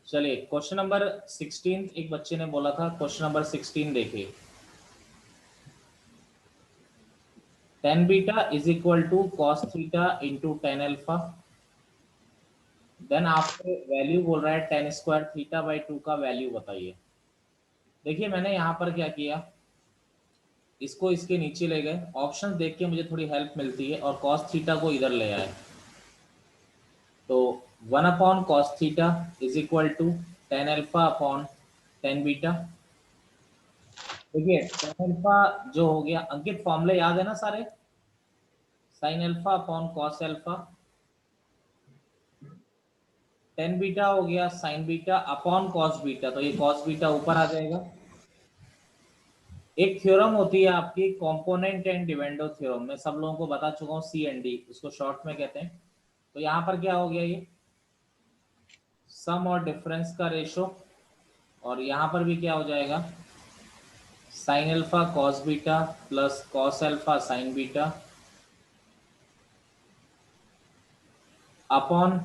चलिए question number 16 एक बच्चे ने बोला था। क्वेश्चन नंबर 16 देखिए, tan beta is equal to cos theta into tan alpha. Then आपको वैल्यू बोल रहा है tan square theta by two का वैल्यू बताइए। देखिए मैंने यहाँ पर क्या किया, इसको इसके नीचे ले गए, ऑप्शन देख के मुझे थोड़ी हेल्प मिलती है, और कॉस थीटा को इधर ले आए। तो one upon cos theta is equal to tan alpha upon tan beta. देखिए टेन अल्फा जो हो गया, अंकित फॉर्मूले याद है ना सारे, sine alpha upon cos alpha, tan beta हो गया sine beta upon cos beta, तो ये कॉस बीटा ऊपर आ जाएगा। एक थ्योरम होती है आपकी कंपोनेंट एंड डिविडेंड थ्योरम, मैं सब लोगों को बता चुका हूँ, सी एंड डी उसको शॉर्ट में कहते हैं। तो यहाँ पर क्या हो गया, ये सम और डिफरेंस का रेशो, और यहाँ पर भी क्या हो जाएगा, sine alpha cos beta plus cos alpha sign beta upon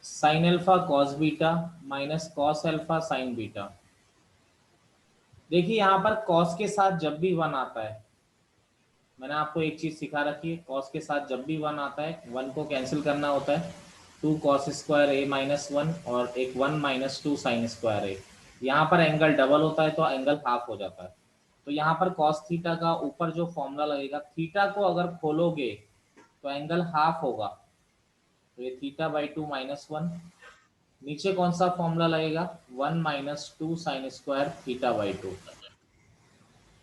sine alpha cos beta minus cos alpha sign beta. देखिए यहाँ पर कॉस के साथ जब भी वन आता है, मैंने आपको एक चीज सिखा रखी है, कॉस के साथ जब भी वन आता है वन को कैंसिल करना होता है, two cos square A minus one और एक one minus two sine square A. यहाँ पर एंगल डबल होता है तो एंगल हाफ हो जाता है। तो यहाँ पर कॉस थीटा का ऊपर जो फॉर्मूला लगेगा, थीटा को अगर खोलोगे तो एंगल हाफ होगा, तो ये theta by to minus one. नीचे कौन सा फॉर्मूला लगेगा, one minus two sine square theta by two.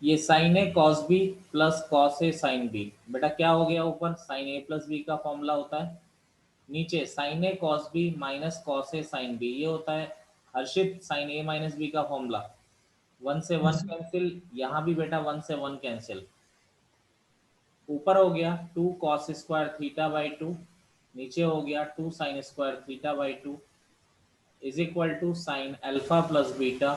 ये साइन ए कॉस बी प्लस कॉस ए साइन बी, बेटा क्या हो गया, ऊपर साइन ए प्लस बी का फॉर्मूला होता है, नीचे साइन ए कॉस बी माइनस कॉस ए साइन बी, ये होता है हर्षित साइन ए माइनस बी का फॉर्मूला। वन से वन कैंसिल, यहाँ भी बेटा वन से वन कैंसिल, ऊपर हो गया two cos square theta by two, नीचे हो गया two sine square theta by two is equal to sine alpha plus beta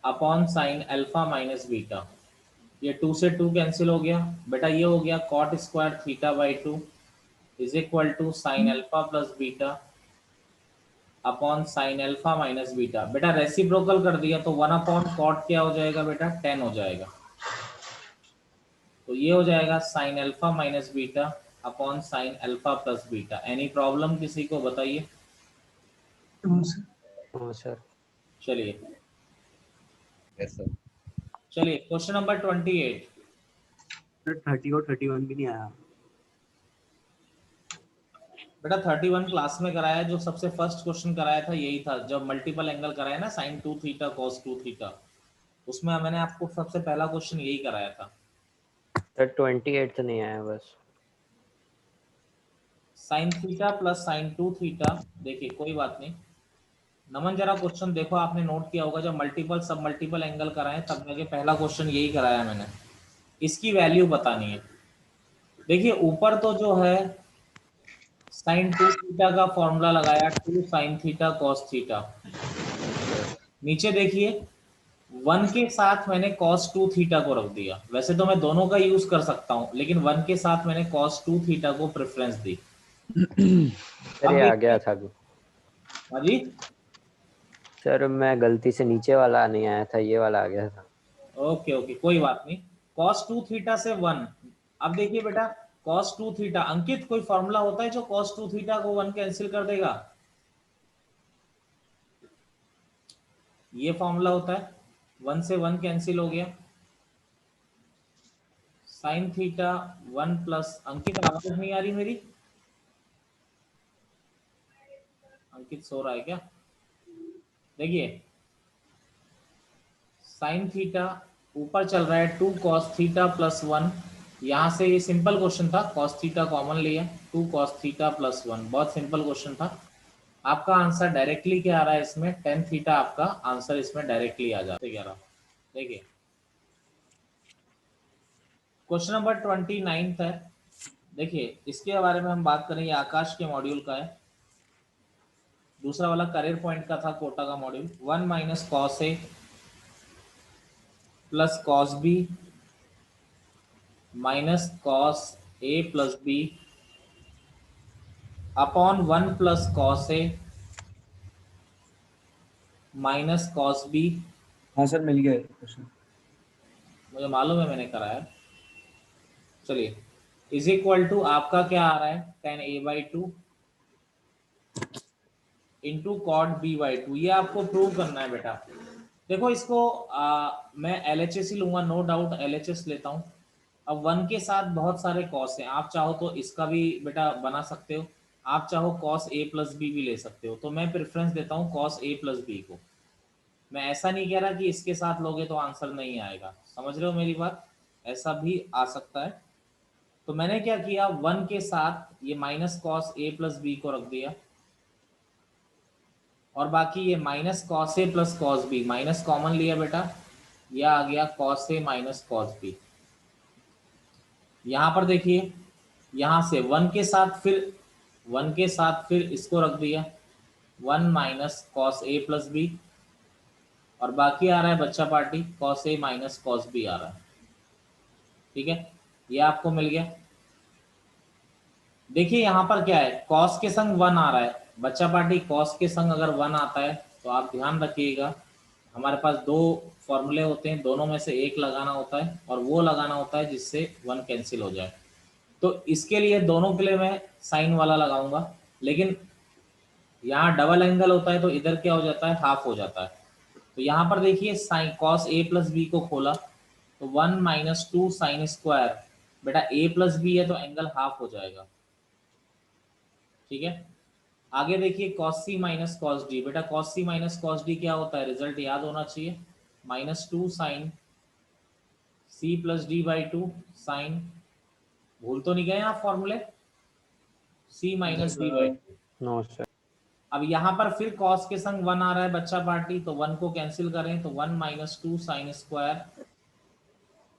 upon sine alpha minus beta. ये टू से टू कैंसिल हो गया, बेटा ये हो गया cot square theta by two is equal to sine alpha plus beta upon sine alpha minus beta. बेटा reciprocal कर दिया तो वन अपॉन कॉट क्या हो जाएगा बेटा, टेन हो जाएगा। तो ये हो जाएगा sign alpha minus beta upon sine alpha plus beta. Any problem किसी को बताइए। हाँ सर। चलिए यस सर। चलिए क्वेश्चन नंबर 28। 30 और 31 भी नहीं आया। बेटा 31 क्लास में कराया, जो सबसे फर्स्ट क्वेश्चन कराया था यही था, जब मल्टीपल एंगल कराया ना, sign two theta cos two theta, उसमें मैंने आपको सबसे पहला क्वेश्चन यही कराया था। सर 28 तो नहीं आया बस। Sine theta plus sign two theta, देखिए कोई बात नहीं, नमन जरा क्वेश्चन देखो, आपने नोट किया होगा जब मल्टीपल सब मल्टीपल एंगल कराए तब जाके पहला क्वेश्चन यही कराया मैंने, इसकी वैल्यू बतानी है। देखिए ऊपर तो जो है साइन टू थीटा का फॉर्मूला लगाया, two sine theta cos theta, नीचे देखिए वन के साथ मैंने कॉस टू थीटा को रख दिया, वैसे तो मैं दोनों का यूज कर सकता हूं लेकिन वन के साथ मैंने कॉस टू थीटा को प्रेफरेंस दी। सर अब ये आ गया देखिए, था। हाँ जी, सर मैं गलती से नीचे वाला नहीं आया था, ये वाला आ गया था। ओके ओके कोई बात नहीं, कॉस टू थीटा से वन। अब देखिए बेटा कॉस टू थीटा, अंकित कोई फॉर्मूला होता है जो कॉस टू थीटा को वन कैंसिल कर देगा, ये फॉर्मूला होता है, वन से वन कैंसिल हो गया, साइन थीटा वन प्लस, अंकित आवाज नहीं आ रही मेरी, अंकित सो रहा है क्या, देखिए साइन थीटा ऊपर चल रहा है two cos theta plus one, यहाँ से ये सिंपल क्वेश्चन था, कॉस थीटा कॉमन लिया, two cos theta plus one, बहुत सिंपल क्वेश्चन था। आपका आंसर डायरेक्टली क्या आ रहा है इसमें, टेन थीटा आपका आंसर इसमें डायरेक्टली आ जाता है 11। देखिए क्वेश्चन नंबर 29 है, देखिए इसके बारे में हम बात करें, ये आकाश के मॉड्यूल का है, दूसरा वाला करियर पॉइंट का था, कोटा का module. One minus cos A plus cos B minus cos A plus B upon one plus cos A minus cos B, हाँ सर मिल गया क्वेश्चन। मुझे मालूम है मैंने करा है। चलिए, इज इक्वल टू आपका क्या आ रहा है, tan A by two into cot B by two. ये आपको प्रूव करना है बेटा। देखो इसको मैं LHS ही लूंगा, नो डाउट LHS लेता हूँ। अब 1 के साथ बहुत सारे कॉस हैं, आप चाहो तो इसका भी बेटा बना सकते हो, आप चाहो कॉस ए प्लस बी भी ले सकते हो, तो मैं प्रेफरेंस देता हूँ कॉस ए प्लस बी को। मैं ऐसा नहीं कह रहा कि इसके साथ लोगे तो आंसर नहीं आएगा, समझ रहे हो मेरी बात, ऐसा भी आ सकता है। तो मैंने क्या किया, 1 के साथ ये minus cos A plus B को रख दिया, और बाकी ये minus cos A plus cos B, minus common लिया बेटा, यह आ गया cos A minus cos B. यहां पर देखिए, यहां से 1 के साथ फिर इसको रख दिया 1 minus cos A plus B, और बाकी आ रहा है बच्चा party cos A minus cos B आ रहा है। ठीक है, ये आपको मिल गया। देखिए यहां पर क्या है, कॉस के संग 1 आ रहा है बच्चा पार्टी, कॉस के संग अगर 1 आता है तो आप ध्यान रखिएगा, हमारे पास दो फॉर्मूले होते हैं, दोनों में से एक लगाना होता है और वो लगाना होता है जिससे 1 कैंसिल हो जाए। तो इसके लिए दोनों के लिए मैं साइन वाला लगाऊंगा, लेकिन यहाँ डबल एंगल होता है तो इधर क्या हो जाता है, हाफ हो जाता है। तो यहाँ पर देखिए sine cos A plus B को खोला तो 1 माइनस 2 साइन स्क्वायर, बेटा ए प्लस बी है तो एंगल हाफ हो जाएगा। ठीक है, आगे देखिए cos C minus cos D, बेटा cos C minus cos D क्या होता है, रिजल्ट याद होना चाहिए, minus 2 sine C plus D by 2 sine, भूल तो नहीं गए आप फॉर्मूले, C minus D by 2। No sir. अब यहाँ पर फिर कॉस के संग 1 आ रहा है बच्चा पार्टी, तो 1 को कैंसिल करें तो 1 minus 2 sine square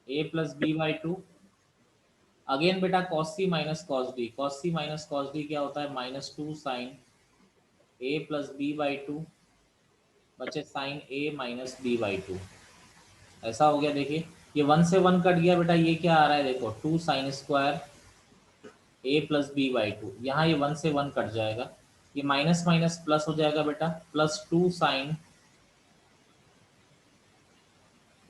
A plus B by 2। Again बेटा cos C minus cos D, cos C minus cos D क्या होता है, minus 2 sine A plus B by 2, बचे sine A minus B by 2। ऐसा हो गया, देखिए ये 1 से 1 कट गया बेटा, ये क्या आ रहा है देखो 2 sine square A plus B by 2, यहाँ ये 1 से 1 कट जाएगा, ये माइनस माइनस प्लस हो जाएगा बेटा, plus 2 sine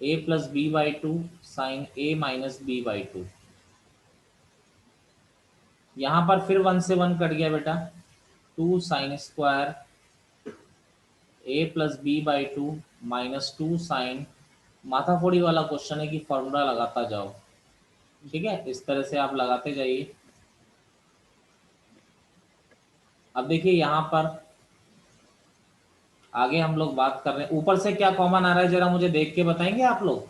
A plus B by 2 sine A minus B by 2। यहाँ पर फिर 1 से 1 कट गया बेटा, 2 sine square A plus B by 2 minus 2 sine, माथाफोड़ी वाला क्वेश्चन है कि फॉर्मूला लगाता जाओ। ठीक है, इस तरह से आप लगाते जाइए। अब देखिए यहाँ पर आगे हम लोग बात कर रहे हैं, ऊपर से क्या कॉमन आ रहा है जरा मुझे देख के बताएंगे आप लोग,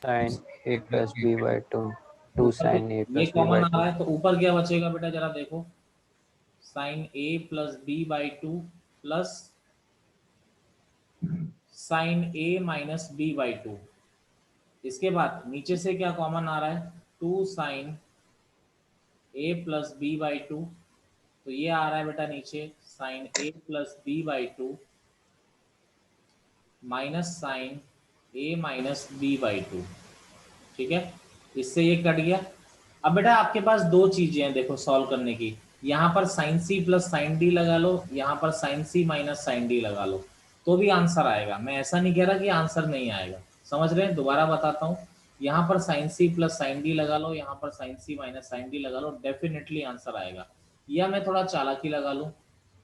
sine A plus B by 2, 2 sine A ये प्लस बी कॉमन बाई आ 2। रहा है, तो ऊपर क्या बचेगा बेटा जरा देखो, sine A plus B by 2 plus sine A minus B by 2। इसके बाद नीचे से क्या कॉमन आ रहा है, 2 sine A plus B by 2, तो ये आ रहा है बेटा नीचे sine A plus B by 2 minus sine A minus B by 2। ठीक है, इससे ये कट गया। अब बेटा आपके पास दो चीजें हैं देखो सॉल्व करने की, यहाँ पर sine C plus sine D लगा लो, यहाँ पर sine C minus sine D लगा लो, तो भी आंसर आएगा। मैं ऐसा नहीं कह रहा कि आंसर नहीं आएगा, समझ रहे हैं, दोबारा बताता हूँ, यहाँ पर sine C plus sine D लगा लो, यहाँ पर sine C minus sine D लगा लो, डेफिनेटली आंसर आएगा। या मैं थोड़ा चालाकी लगा लूँ,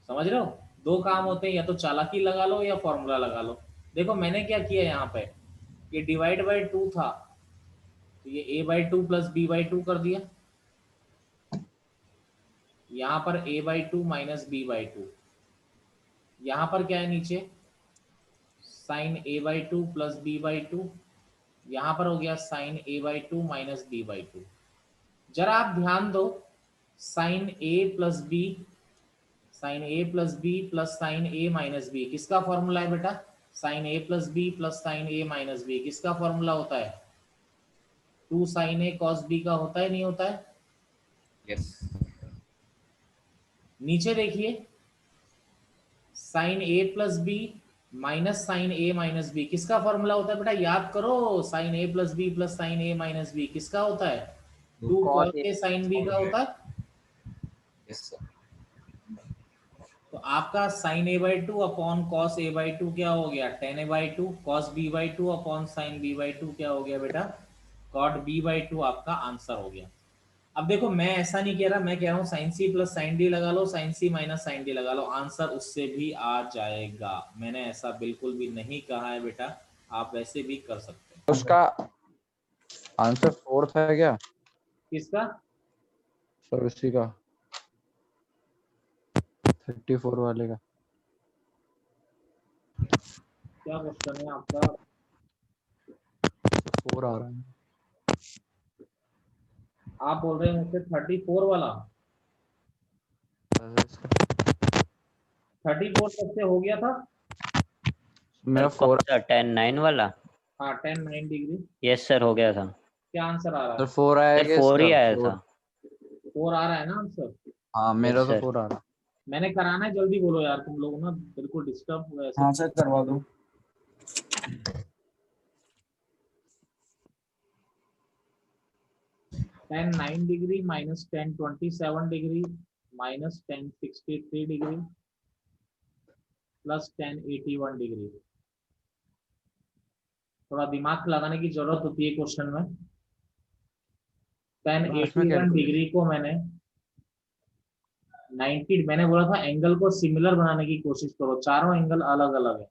समझ रहे हो, दो काम होते हैं, या तो चालाकी लगा लो या फॉर्मूला लगा लो। देखो मैंने क्या किया, यहाँ पे ये डिवाइड बाई 2 था तो ये a by 2 plus B by 2 कर दिया, यहाँ पर a by 2 minus B by 2, यहाँ पर क्या है नीचे sine a by 2 plus B by 2, यहाँ पर हो गया sine a by 2 minus B by 2। जरा आप ध्यान दो, sine a plus B, sine a plus B plus sine a minus B किसका फॉर्मूला है बेटा, sine a plus B plus sine a minus B किसका फॉर्मूला होता है, 2 साइन ए कॉस बी का होता है, नहीं होता है। यस। नीचे देखिए sign A plus B minus sine A minus B किसका फॉर्मूला होता है बेटा, याद करो, sign A plus B plus sine A minus B किसका होता है, 2 कॉस ए साइन बी का होता है। Yes sir. तो आपका sine A by two upon cos A by two क्या हो गया, tan A by two, cos B by two upon sine B by two क्या हो गया बेटा, कॉट बी बाई टू आपका आंसर हो गया। अब देखो मैं ऐसा नहीं कह रहा, मैं कह रहा हूँ sine C plus sine D लगा लो, sine C minus sine D लगा लो, आंसर उससे भी आ जाएगा। मैंने ऐसा बिल्कुल भी नहीं कहा है बेटा, आप वैसे भी कर सकते हैं। उसका आंसर 4 था क्या किसका? सर? उसी का 34 वाले का। क्या क्वेश्चन है आपका? 4 आ रहा है। आप बोल रहे हैं मुझसे 34 वाला? 34 कब से हो गया था? मेरा 4 10-9 वाला। हाँ 10-9 डिग्री। यस सर, हो गया था। क्या आंसर आ रहा सर है? 4 आया सर क्या 4 ही इसका? आया 4 था। 4 आ रहा है ना आंसर? हाँ मेरा Yes, तो sir. 4 आ रहा। मैंने कराना है, जल्दी बोलो यार, तुम लोग ना बिल्कुल डिस्टर्ब हुए ऐसे। हाँ सर करवा दो। 10-9 degree minus 10-27 degree minus 10-63 degree plus 10-81 degree. थोड़ा दिमाग लगाने की जरूरत होती है क्वेश्चन में। 10-81 डिग्री को मैंने 90, मैंने बोला था एंगल को सिमिलर बनाने की कोशिश करो, चारों एंगल अलग अलग है।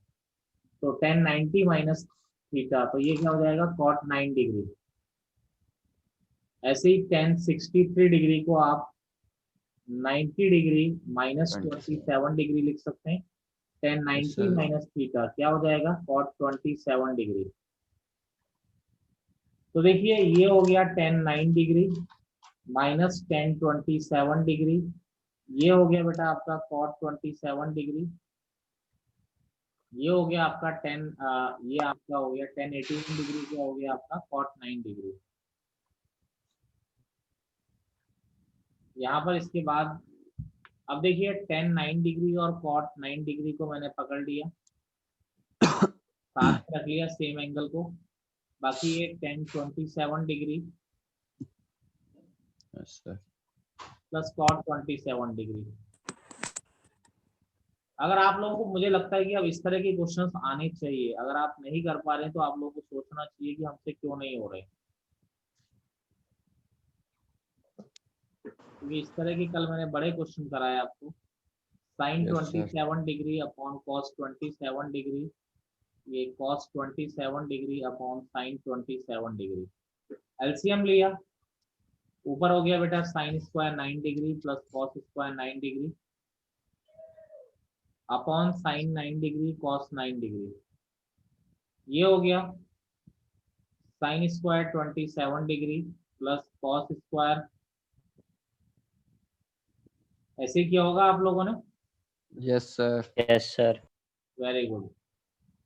तो 10-90 माइनस थीटा, तो ये क्या हो जाएगा, cot 9 डिग्री। ऐसे ही 10-63 डिग्री को आप 90 डिग्री माइनस 27 डिग्री लिख सकते हैं। 10-90 माइनस थीटा क्या हो जाएगा, cot 27 डिग्री। तो देखिए ये हो गया 10-9 डिग्री माइनस 10-27 डिग्री, ये हो गया बेटा आपका cot 27 डिग्री। ये हो गया आपका ये आपका हो गया 10-81 डिग्री, क्या हो गया आपका cot 9 डिग्री। यहाँ पर इसके बाद अब देखिए 10-9 डिग्री और cot 9 डिग्री को मैंने पकड़ लिया, साथ में रख लिया सेम एंगल को। बाकी ये 10-27 डिग्री प्लस cot 27 डिग्री। अगर आप लोगों को, मुझे लगता है कि अब इस तरह के क्वेश्चंस आने चाहिए। अगर आप नहीं कर पा रहे हैं तो आप लोगों को सोचना चाहिए कि हमसे क्यों नहीं हो रहे, क्योंकि इस तरह के कल मैंने बड़े क्वेश्चन कराए आपको। Sine 27 degree upon cos 27 degree, ये cos 27 degree upon sine 27 degree. LCM लिया, ऊपर हो गया बेटा sine square 9 degree plus cos square 9 degree upon sine 9 degree cos 9 degree. ये हो गया sine square 27 degree plus cos square. ऐसे किया होगा आप लोगों ने? Yes sir. Yes sir. Very good,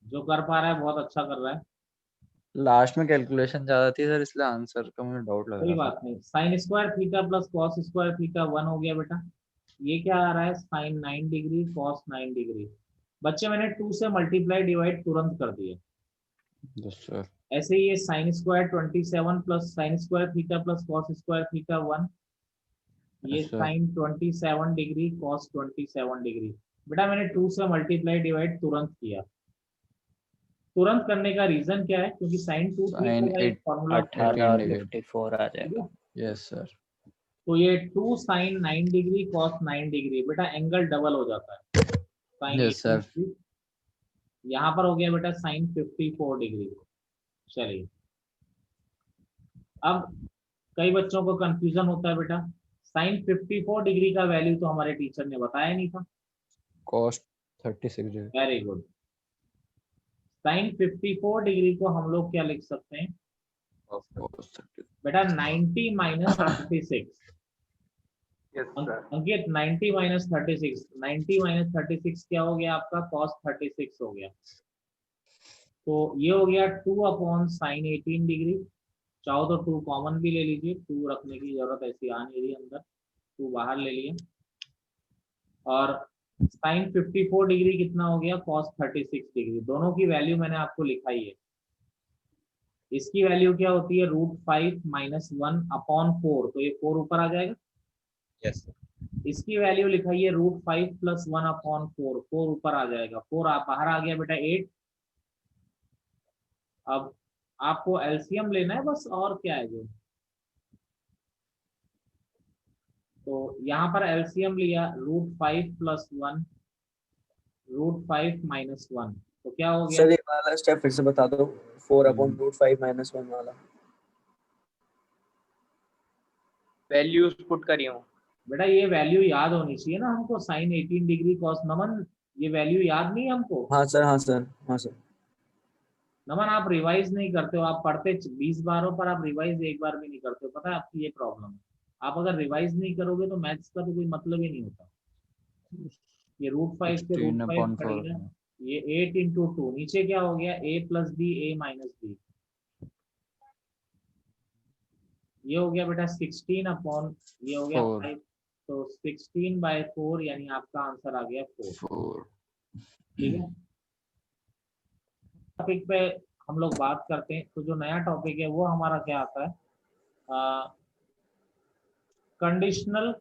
जो कर पा रहा है बहुत अच्छा कर रहा है। लास्ट में कैलकुलेशन ज्यादा थी सर, इसलिए आंसर का मुझे डाउट लग कोई रहा था। बात नहीं, sign square theta plus cos square theta 1 हो गया बेटा। ये क्या आ रहा है, साइन 9 डिग्री कॉस 9 डिग्री। बच्चे मैंने 2 से मल्टीप्लाई डिवाइड तुरंत कर दिए। Yes sir. ऐसे ही ये sine square 27 plus sine square theta plus cos square theta 1, ये अच्छा। Sine 27 degree cos 27 degree. बेटा मैंने 2 से मल्टीप्लाई डिवाइड तुरंत किया। तुरंत करने का रीजन क्या है, क्योंकि साइन 2 Sin थीटा का एक फॉर्मूला 18 और डिग्री। 54 आ जाएगा। Yes sir. तो ये 2 साइन 9 डिग्री कॉस 9 डिग्री, बेटा एंगल डबल हो जाता है। Sine yes sir. यहाँ पर हो गया बेटा साइन 54 डिग्री। चलिए, अब कई बच्चों को कंफ्यूजन होता है बेटा, साइन 54 डिग्री का वैल्यू तो हमारे टीचर ने बताया नहीं था। Cos 36 degree. Very good, sine 54 degree को हम लोग क्या लिख सकते हैं बेटा, 90 माइनस 36। अंकित 90 माइनस 36, 90 माइनस 36 क्या हो गया आपका, cos 36 हो गया। तो ये हो गया 2 अपॉन साइन 18 डिग्री। चाहो तो 2 कॉमन भी ले लीजिए, 2 रखने की जरूरत ऐसी आ नहीं रही अंदर, 2 बाहर ले लिए। और साइन 54 डिग्री कितना हो गया, cos 36 डिग्री। दोनों की वैल्यू मैंने आपको लिखाई है। इसकी वैल्यू क्या होती है, √5 - 1 अपॉन 4, तो ये 4 ऊपर आ जाएगा। Yes sir. इसकी वैल्यू लिखाइए √5 प्लस 1/4, 4 ऊपर आ जाएगा, 4 आप बाहर आ गया बेटा 8। अब आपको एलसीएम लेना है बस, और क्या है जो, तो यहाँ पर एलसीएम लिया √5 प्लस 1, √5 माइनस 1, तो क्या हो गया? सर ये वाला स्टेप फिर से बता दो, 4/√5 - 1 वाला। वैल्यूज पुट करी हूँ। बेटा ये वैल्यू याद होनी चाहिए ना हमको, साइन 18 डिग्री कॉस। नमन ये वैल्यू याद नहीं है हमको? हाँ सर, हाँ सर, हाँ सर। नमन आप रिवाइज नहीं करते हो, आप पढ़ते 20 बार हो पर आप रिवाइज एक बार भी नहीं करते हो, पता है आपकी ये प्रॉब्लम है। आप अगर रिवाइज नहीं करोगे तो मैथ्स का तो कोई मतलब ही नहीं होता। ये √5 से √5 कटेगा, ये 8 × 2, नीचे क्या हो गया a + b a - b, ये हो गया बेटा 16 ये हो गया 5, तो 16/4 यानी आपका आंसर आ गया 4। ठीक है, टॉपिक पे हम लोग बात करते हैं। तो जो नया टॉपिक है वो हमारा क्या आता है, कंडीशनल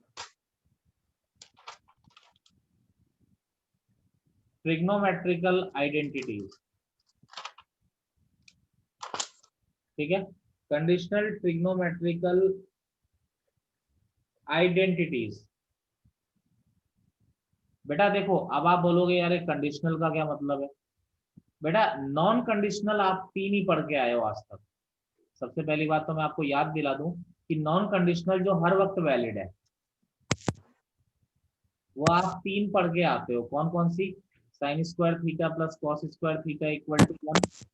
ट्रिग्नोमेट्रिकल आइडेंटिटीज। ठीक है, कंडीशनल ट्रिग्नोमेट्रिकल आइडेंटिटीज। बेटा देखो, अब आप बोलोगे यार कंडीशनल का क्या मतलब है? बेटा नॉन कंडीशनल आप 3 ही पढ़ के आए हो आज तक। सबसे पहली बात तो मैं आपको याद दिला दूं कि नॉन कंडीशनल जो हर वक्त वैलिड है वो आप 3 पढ़ के आते हो। कौन कौन सी? sin² theta plus cos² theta = 1,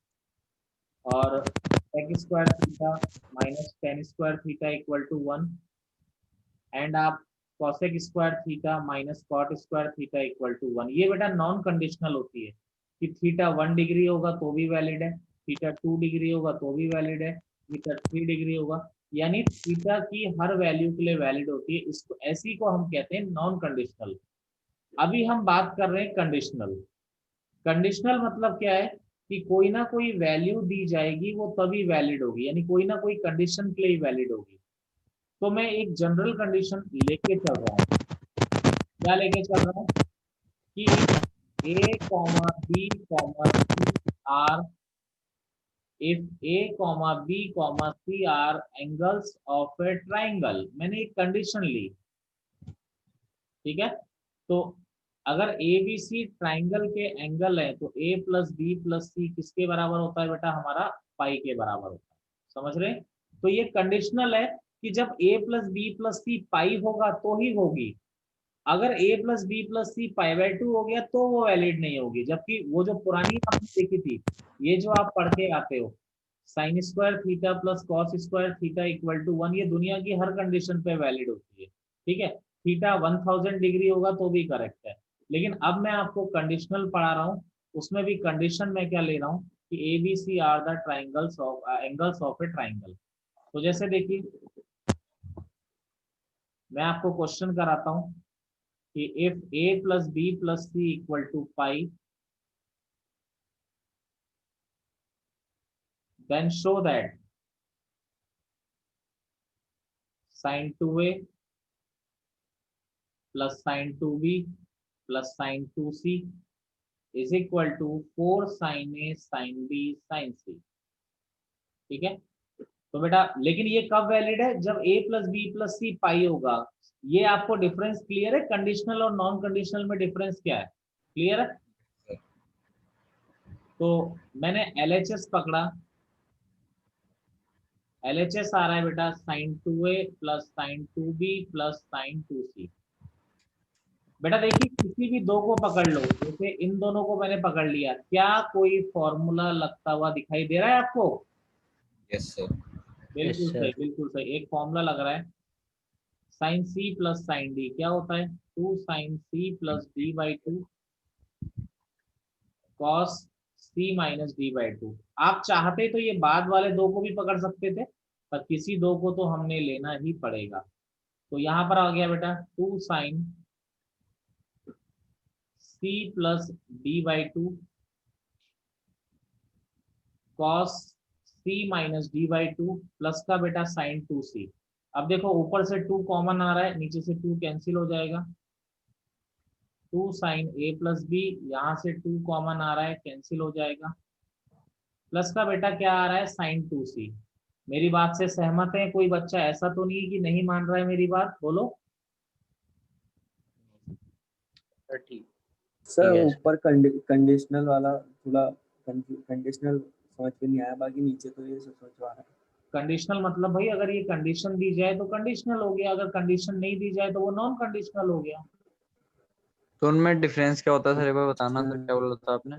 और sec² theta minus tan² theta = 1, and आप cosec² theta minus cot² theta = 1। ये बेटा नॉन कंडीशनल होती है कि थीटा 1 डिग्री होगा तो भी वैलिड है, थीटा 2 डिग्री होगा तो भी वैलिड है, थीटा 3 डिग्री होगा, यानी थीटा की हर वैल्यू के लिए वैलिड होती है। इसको ऐसी को हम कहते हैं नॉन कंडीशनल। अभी हम बात कर रहे हैं कंडीशनल। कंडीशनल मतलब क्या है कि कोई ना कोई वैल्यू दी जाएगी वो तभी वैलिड होगी, यानी कोई ना कोई कंडीशन के लिए वैलिड होगी। तो मैं एक जनरल कंडीशन लेके चल रहा हूँ। क्या लेके चल रहा हूँ कि a, b, c are, if a, b, c are angles of a triangle, मैंने एक कंडीशन ली। ठीक है, तो अगर ए बी सी ट्राइंगल के एंगल है तो a + b + c किसके बराबर होता है बेटा? हमारा पाई के बराबर होता है। समझ रहे? तो ये कंडीशनल है कि जब a + b + c पाई होगा तो ही होगी। अगर a + b + c π/2 हो गया तो वो वैलिड नहीं होगी। जबकि वो जो पुरानी आपने देखी थी, ये जो आप पढ़ के आते हो sin² theta plus cos² theta = 1, ये दुनिया की हर कंडीशन पे वैलिड होती है। ठीक है, थीटा 1000 डिग्री होगा तो भी करेक्ट है। लेकिन अब मैं आपको कंडीशनल पढ़ा रहा हूँ, उसमें भी कंडीशन में क्या ले रहा हूँ कि A B C are the triangles of angles of a triangle. तो जैसे देखिए, मैं आपको क्वेश्चन कराता हूँ कि if a + b + c = π, then show that sin 2a plus sin 2b plus sin 2c is equal to 4 sin a sin b sin c। ठीक है, तो बेटा लेकिन ये कब वैलिड है? जब a + b + c पाई होगा। ये आपको डिफरेंस क्लियर है? कंडीशनल और नॉन कंडीशनल में डिफरेंस क्या है? क्लियर है? तो मैंने LHS पकड़ा, LHS आ रहा है बेटा sin 2a plus sin 2b plus sin 2c। बेटा देखिए किसी भी दो को पकड़ लो, जैसे इन दोनों को मैंने पकड़ लिया, क्या कोई फॉर्मूला लगता हुआ दिखाई दे रहा है आपको? Yes sir. बिल्कुल Yes, sir. सही, बिल्कुल सही, एक फॉर्मूला लग रहा है। sin c plus sin d क्या होता है? 2 sin c plus d/2 cos c minus d/2। आप चाहते तो ये बाद वाले दो को भी पकड़ सकते थे, पर किसी दो को तो हमने लेना ही पड़ेगा। तो यहाँ पर आ गया बेटा 2 sin c plus d/2 cos c minus d/2 plus का बेटा sin 2c। अब देखो ऊपर से 2 कॉमन आ रहा है, नीचे से 2 कैंसिल हो जाएगा। 2 साइन ए प्लस बी, यहाँ से 2 कॉमन आ रहा है, कैंसिल हो जाएगा। प्लस का बेटा क्या आ रहा है, साइन 2c। मेरी बात से सहमत है कोई बच्चा? ऐसा तो नहीं है कि नहीं मान रहा है मेरी बात, बोलो। सर ठीक। सर ठीक है। ऊपर कंडीशनल वाला थोड़ा कंडीशनल समझ में नहीं आया, बाकी नीचे तो ये सब समझ में आ रहा है। कंडीशनल मतलब भाई अगर ये कंडीशन दी जाए तो कंडीशनल हो गया, अगर कंडीशन नहीं दी जाए तो वो नॉन कंडीशनल हो गया। तो उनमें डिफरेंस क्या होता है सर, एक बार बताना सर, क्या बोला था आपने?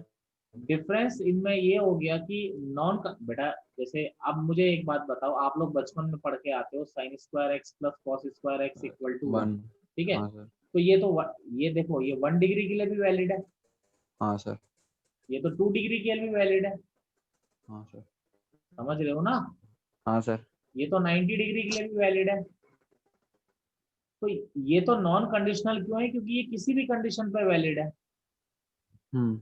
डिफरेंस इनमें ये हो गया कि नॉन बेटा, जैसे अब मुझे एक बात बताओ, आप लोग बचपन में पढ़ के आते हो sine square X plus cos square X equal to 1, 1। ठीक है? हाँ सर। तो ये तो ये देखो ये 1 डिग्री के लिए भी वैलिड है, हाँ सर। ये तो 2 डिग्री के लिए भी वैलिड है, हाँ सर। समझ रहे हो ना? हाँ सर। ये तो 90 डिग्री के लिए भी वैलिड है। तो ये तो नॉन कंडीशनल क्यों है, क्योंकि ये किसी भी कंडीशन पे वैलिड है। हम्म।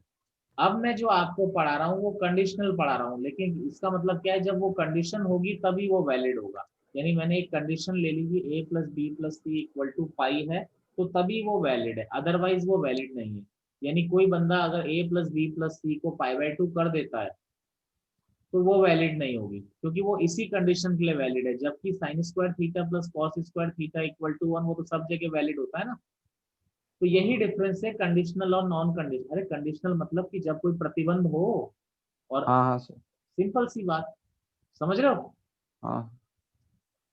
अब मैं जो आपको पढ़ा रहा हूँ वो कंडीशनल पढ़ा रहा हूँ, लेकिन इसका मतलब क्या है, जब वो कंडीशन होगी तभी वो वैलिड होगा। यानी मैंने एक कंडीशन ले ली कि a plus B plus C equal to pi है, तो तभी वो वैलिड है, अदरवाइज वो वैलिड नहीं है। यानी कोई बंदा अगर a प्लस बी प्लस सी को पाई बाय 2 कर देता है तो वो वैलिड नहीं होगी, क्योंकि वो इसी कंडीशन के लिए वैलिड है। जबकि sine square theta plus cos square theta equal to 1 वो तो सब जगह वैलिड होता है ना। तो यही डिफरेंस है कंडीशनल और नॉन कंडीशनल। अरे कंडीशनल मतलब कि जब कोई प्रतिबंध हो, और हाँ हाँ सर। सिंपल सी बात, समझ रहे हो? हाँ।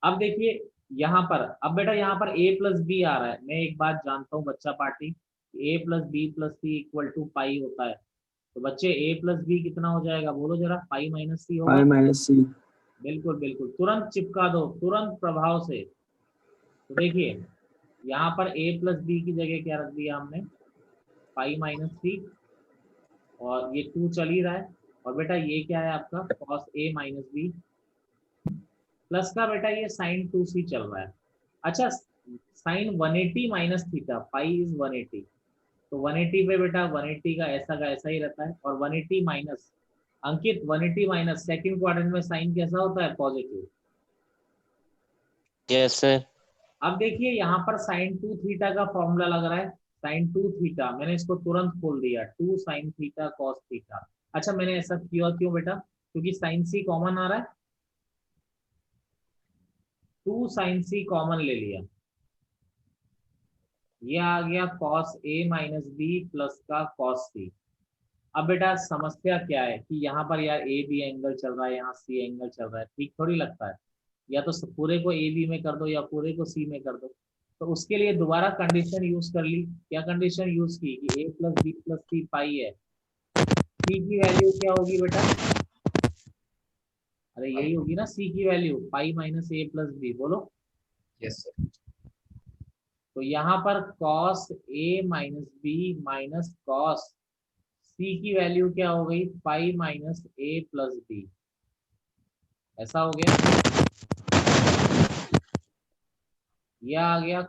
अब देखिए यहाँ पर, अब बेटा यहाँ पर a प्लस बी आ रहा है, मैं एक बात जानता हूँ बच्चा party, a plus B plus C equal to pi होता है। तो बच्चे a प्लस बी कितना हो जाएगा, बोलो जरा, पाई माइनस सी होगा। पाई माइनस सी। बिल्कुल बिल्कुल, तुरंत चिपका दो, तुरंत प्रभाव से। तो देखिए यहाँ पर a प्लस बी की जगह क्या रख दिया हमने, पाई माइनस सी, और ये 2 चल ही रहा है, और बेटा ये क्या है आपका cos a minus B, plus का बेटा ये साइन 2c चल रहा है। अच्छा, sine 180 minus theta, pi is 180, तो 180 पे बेटा 180 का ऐसा ही रहता है, और 180 माइनस, अंकित 180 माइनस सेकंड क्वाड्रेंट में साइन कैसा होता है, पॉजिटिव। Yes sir. अब देखिए यहाँ पर साइन 2 थीटा का फॉर्मूला लग रहा है, साइन 2 थीटा, मैंने इसको तुरंत खोल दिया, 2 साइन थीटा कॉस थीटा। अच्छा मैंने ऐसा किया क्यों बेटा, क्योंकि साइन सी कॉमन आ रहा है, 2 साइन सी कॉमन ले लिया, ये आ गया cos A minus B plus का कॉस सी। अब बेटा समस्या क्या है कि यहाँ पर यार ए बी एंगल चल रहा है, यहाँ सी एंगल चल रहा है, ठीक थोड़ी लगता है। या तो पूरे को ए बी में कर दो या पूरे को सी में कर दो। तो उसके लिए दोबारा कंडीशन यूज कर ली, क्या कंडीशन यूज की कि a प्लस बी प्लस सी पाई है, सी की वैल्यू क्या होगी बेटा, अरे यही होगी ना सी की वैल्यू, पाई माइनस ए प्लस बी, बोलो। Yes sir. तो यहाँ पर cos A minus B minus cos सी की वैल्यू क्या हो गई, पाई माइनस ए प्लस बी, ऐसा हो गया। ये आ गया,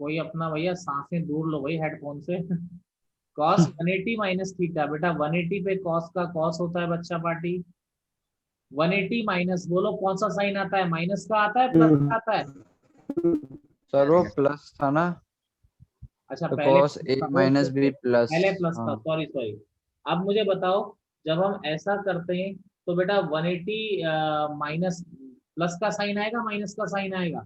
कोई अपना भैया सांसें दूर लो भाई हेडफोन से। कॉस 180 माइनस थीटा, बेटा 180 पे कॉस का कॉस होता है बच्चा पार्टी, 180 माइनस, बोलो कौन सा साइन आता है, माइनस का आता है प्लस का आता है? सर वो प्लस था ना, अच्छा तो पहले cos A minus B plus. पहले प्लस था, हाँ। Sorry sorry. अब मुझे बताओ, जब हम ऐसा करते हैं तो बेटा 180 माइनस प्लस का साइन आएगा माइनस का साइन आएगा?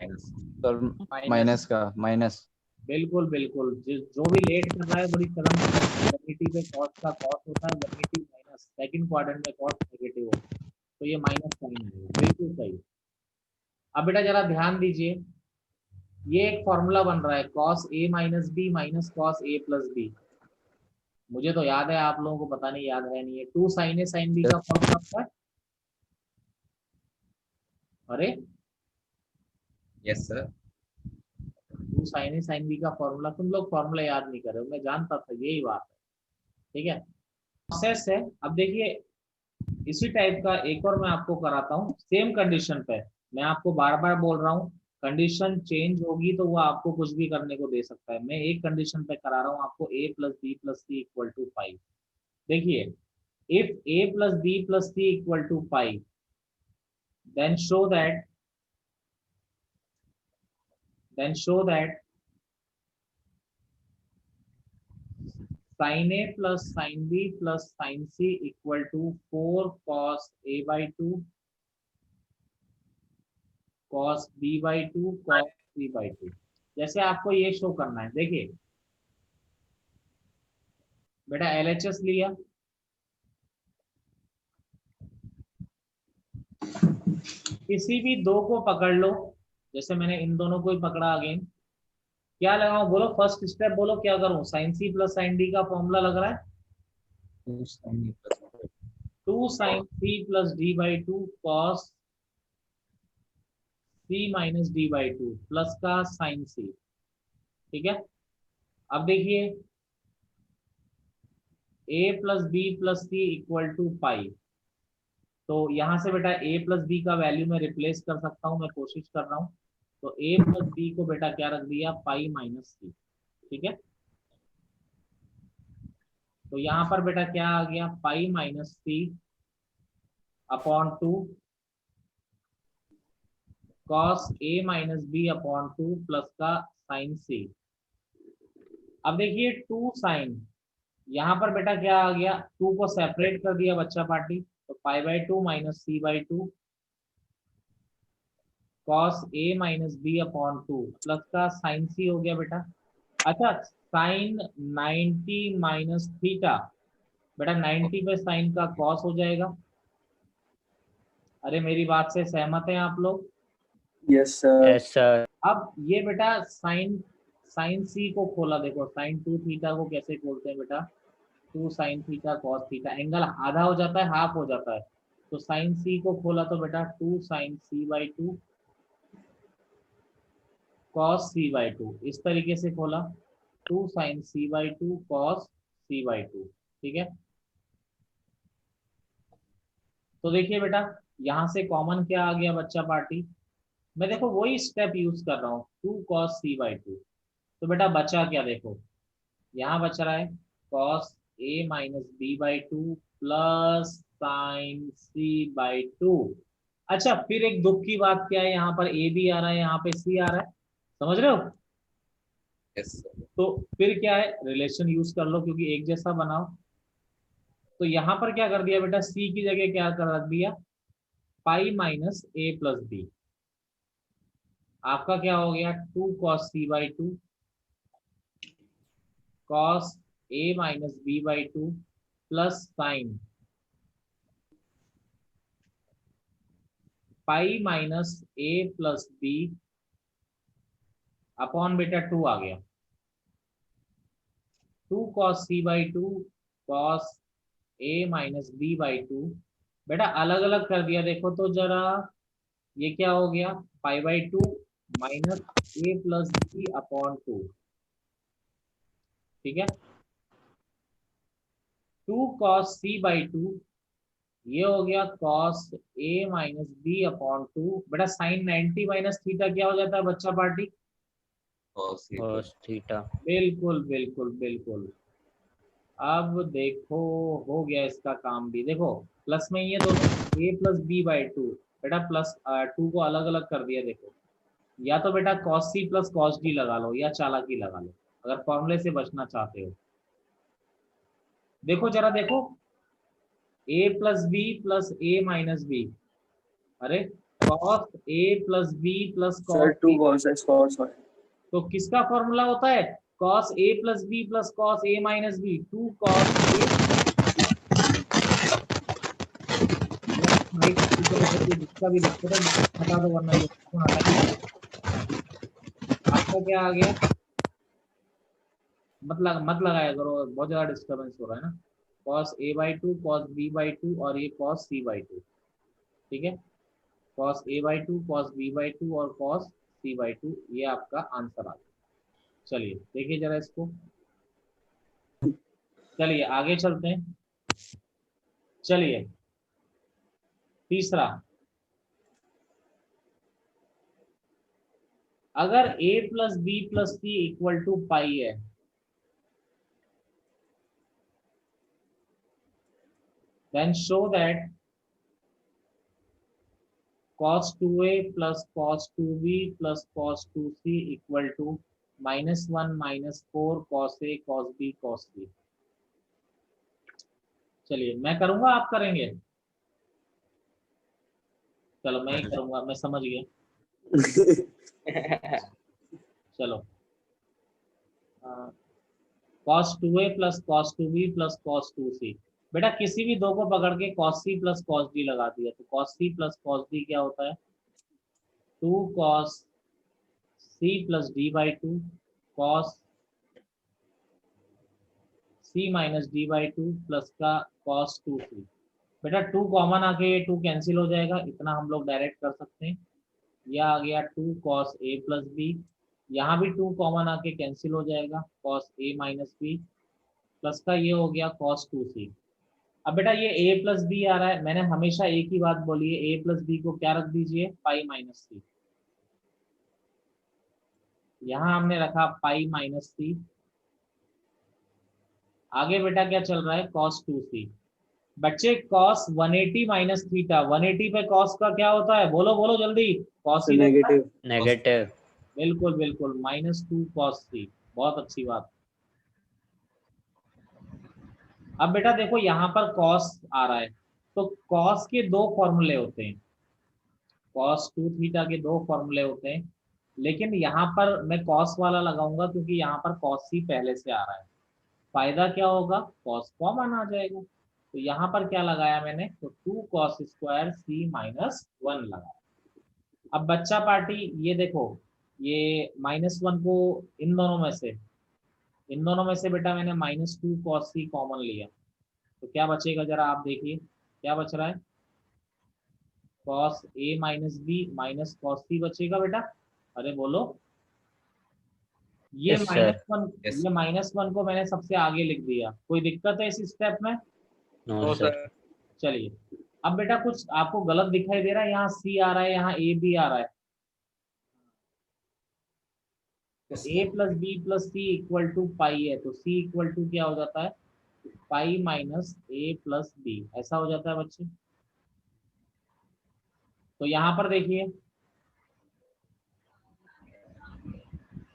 माइनस। Sir minus. माइनस का, माइनस। बिल्कुल बिल्कुल, जो भी लेट कर रहा है बड़ी शर्म से, 180 पे कॉस का कॉस होता है, 180 माइनस सेकंड क्वाड्रेंट में कॉस नेगेटिव होता है, तो ये माइनस साइन आएगा, बिल्कुल सही। अब बेटा जरा ध्यान दीजिए, ये एक फॉर्मूला बन रहा है cos A minus B minus cos A plus B. मुझे तो याद है, आप लोगों को पता नहीं याद है नहीं है, 2 साइन ए साइन बी का फॉर्मूला होता है, अरे यस सर। 2 साइन ए साइन बी का फॉर्मूला, तुम लोग फॉर्मूला याद नहीं कर रहे हो, मैं जानता था यही बात है, ठीक है। प्रोसेस है। अब देखिए इसी टाइप का एक और मैं आपको कराता हूँ सेम कंडीशन पे, मैं आपको बार बार बोल रहा हूँ, कंडीशन चेंज होगी तो वो आपको कुछ भी करने को दे सकता है। मैं एक कंडीशन पे करा रहा हूँ आपको, a plus B plus C equal to 5। देखिए if a plus B plus C equal to 5, then show that sin A plus sin B plus sin C equal to 4 cos A by 2 cos B by 2 cos C by 2। जैसे आपको ये show करना है, देखिए बेटा LHS लिया, किसी भी दो को पकड़ लो, जैसे मैंने इन दोनों को ही पकड़ा अगेन, क्या लगाऊं बोलो, फर्स्ट स्टेप बोलो क्या करूं, sin C plus sin D का फॉर्मूला लग रहा है 2 sin A plus 2 sin C plus D by 2 cos C minus D by 2 plus का sin C। ठीक है, अब देखिए A प्लस B प्लस C इक्वल टू पाई, तो यहां से बेटा A प्लस B का वैल्यू मैं रिप्लेस कर सकता हूं, मैं कोशिश कर रहा हूं। तो A प्लस B को बेटा क्या रख दिया, पाई माइनस C। ठीक है, तो यहाँ पर बेटा क्या आ गया, pi minus C upon 2 cos A minus B upon 2 plus का sin C। अब देखिए 2 साइन, यहाँ पर बेटा क्या आ गया, 2 को सेपरेट कर दिया बच्चा पार्टी, तो पाई by 2 minus C by 2 cos A minus B upon 2 plus का sin C हो गया बेटा। अच्छा, साइन 90 माइनस थीटा, बेटा 90 पे साइन का cos हो जाएगा। अरे मेरी बात से सहमत हैं आप लोग? Yes sir. Yes sir. अब ये बेटा साइन सी को खोला, देखो साइन 2 थीटा को कैसे खोलते हैं बेटा, 2 sign theta cos theta, angle आधा हो जाता है, हाफ हो जाता है, तो साइन सी को खोला तो बेटा 2 sine C by 2 cos C by 2, इस तरीके से खोला 2 sine C by 2 cos C by 2। ठीक है, तो देखिए बेटा यहां से कॉमन क्या आ गया बच्चा पार्टी, मैं देखो वही स्टेप यूज कर रहा हूँ 2 cos c बाई 2, तो बेटा बचा क्या, देखो यहाँ बच रहा है cos a minus B by 2 plus sine C by 2। अच्छा, फिर एक दुख की बात क्या है, यहाँ पर a भी आ रहा है, यहाँ पे c आ रहा है, समझ रहे हो? yes sir तो फिर क्या है, रिलेशन यूज कर लो क्योंकि एक जैसा बनाओ। तो यहाँ पर क्या कर दिया बेटा, c की जगह क्या कर रख दिया, pi minus a plus B, आपका क्या हो गया 2 cos c by 2 cos a minus B by 2 plus sine pi minus a plus B upon बेटा 2 आ गया 2 cos c by 2 cos a minus B by 2, बेटा अलग अलग कर दिया, देखो तो जरा ये क्या हो गया, pi by 2 minus a plus B upon 2। ठीक है, 2 cos c बाई 2, ये हो गया cos a minus B upon 2, बेटा साइन 90 माइनस थीटा क्या हो जाता है बच्चा party, cos A plus cos theta. बिल्कुल बिल्कुल बिल्कुल। अब देखो हो गया इसका काम भी, देखो प्लस में ये दोनों a प्लस बी बाई 2, बेटा प्लस 2 को अलग अलग कर दिया, देखो या तो बेटा cos c plus cos d लगा लो या चालाकी लगा लो अगर फॉर्मूले से बचना चाहते हो। देखो जरा देखो, a plus B plus a minus B, अरे cos a plus B plus sir cos 2 a, cos x cos y। तो किसका फॉर्मूला होता है, cos a plus B plus cos a minus B, 2 cos a, जिसका भी दिक्कत है हटा दो वरना ये हटा के आपका क्या आ गया, मत लगाया करो, बहुत ज्यादा डिस्टर्बेंस हो रहा है ना, cos a by 2 cos b by 2 और ये cos c बाई 2। ठीक है, cos a by 2 cos b by 2 और cos c बाई 2, ये आपका आंसर आ गया। चलिए देखिए जरा इसको, चलिए आगे चलते हैं। चलिए तीसरा, अगर a plus B plus C equal to pi है, then show that cos 2a plus cos 2b plus cos 2c equal to -1 -4 cos a cos b cos c। चलिए मैं करूंगा, आप करेंगे? चलो मैं ही करूंगा, मैं समझ गया। चलो cos 2a plus cos 2b plus cos 2c। बेटा किसी भी दो को पकड़ के cos c plus cos d लगा दिया तो cos c plus cos d क्या होता है? 2 cos c plus d by 2 cos c minus d by 2 plus का cos 2c। बेटा 2 कॉमन आके ये 2 कैंसिल हो जाएगा, इतना हम लोग डायरेक्ट कर सकते हैं। यह आ गया 2 cos a plus b, यहाँ भी 2 कॉमन आके कैंसिल हो जाएगा, cos a minus b plus का ये हो गया cos 2c। अब बेटा ये a प्लस बी आ रहा है, मैंने हमेशा एक ही बात बोली है, a प्लस बी को क्या रख दीजिए? पाई माइनस सी। यहाँ हमने रखा पाई माइनस सी। आगे बेटा क्या चल रहा है? cos 2c। बच्चे cos 180 माइनस थीटा, 180 पे cos का क्या होता है? बोलो बोलो जल्दी। cos ही नेगेटिव। नेगेटिव। बिल्कुल बिल्कुल, -2 cos c। बहुत अच्छी बात। अब बेटा देखो यहाँ पर cos आ रहा है, तो cos के दो फॉर्मूले होते हैं, cos 2 थीटा के दो फॉर्मूले होते हैं, लेकिन यहाँ पर मैं cos वाला लगाऊंगा क्योंकि यहाँ पर cos c पहले से आ रहा है। फायदा क्या होगा? cos कॉमन आ जाएगा। तो यहाँ पर क्या लगाया मैंने? तो 2 cos स्क्वायर c माइनस 1 लगाया। अब बच्चा पार्टी ये देखो, ये -1 को इन दोनों में से बेटा मैंने -2 cos c कॉमन लिया, तो क्या बचेगा जरा आप देखिए, क्या बच रहा है? cos a minus B minus cos c बचेगा बेटा। अरे बोलो। ये Yes, sir. -1, Yes. ये -1 को मैंने सबसे आगे लिख दिया, कोई दिक्कत है इस स्टेप में? No sir. चलिए अब बेटा कुछ आपको गलत दिखाई दे रहा है, यहाँ c आ रहा है, यहाँ a b आ रहा है, तो a plus B plus C equal to pi है, तो c इक्वल टू क्या हो जाता है? Pi minus a plus B, ऐसा हो जाता है बच्चे। तो यहाँ पर देखिए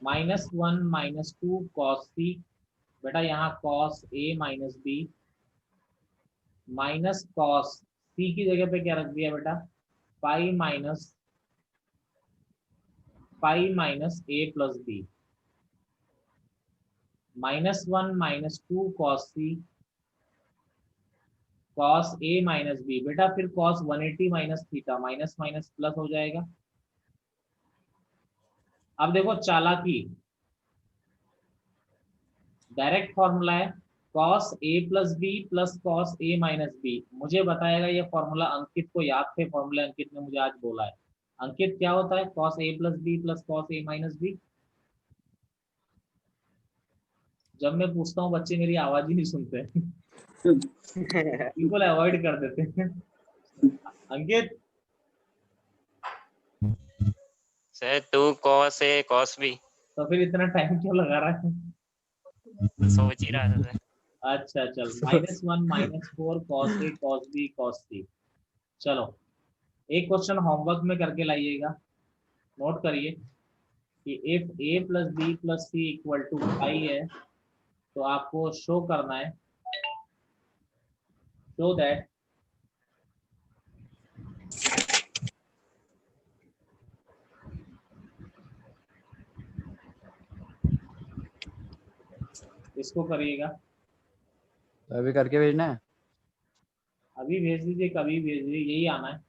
-1 -2 cos c, बेटा यहाँ cos a minus B minus cos c की जगह पे क्या रख दिया बेटा? Pi minus a plus B, -1 -2 cos c cos a minus B, बेटा फिर cos 180 minus theta, minus minus plus हो जाएगा। अब देखो चालाकी, डायरेक्ट फॉर्मूला है cos a plus B plus cos a minus B. मुझे बताएगा ये फॉर्मूला, अंकित को याद थे फॉर्मूला, अंकित ने मुझे आज बोला है। अंकित क्या होता है cos a plus B plus cos a minus B? जब मैं पूछता हूँ बच्चे मेरी आवाज ही नहीं सुनते बिल्कुल अवॉइड कर देते हैं। अंकित sir 2 cos A cos B। तो फिर इतना टाइम क्यों लगा रहा है? सोच ही रहा था सर। अच्छा चल, -1 -4 cos a cos b cos c। चलो एक क्वेश्चन होमवर्क में करके लाइएगा, नोट करिए कि if a plus B plus C equal to pi है, तो आपको शो करना है, शो दैट इसको करिएगा। अभी करके भेजना है। अभी भेज दीजिए, कभी भेज दीजिए, यही आना है।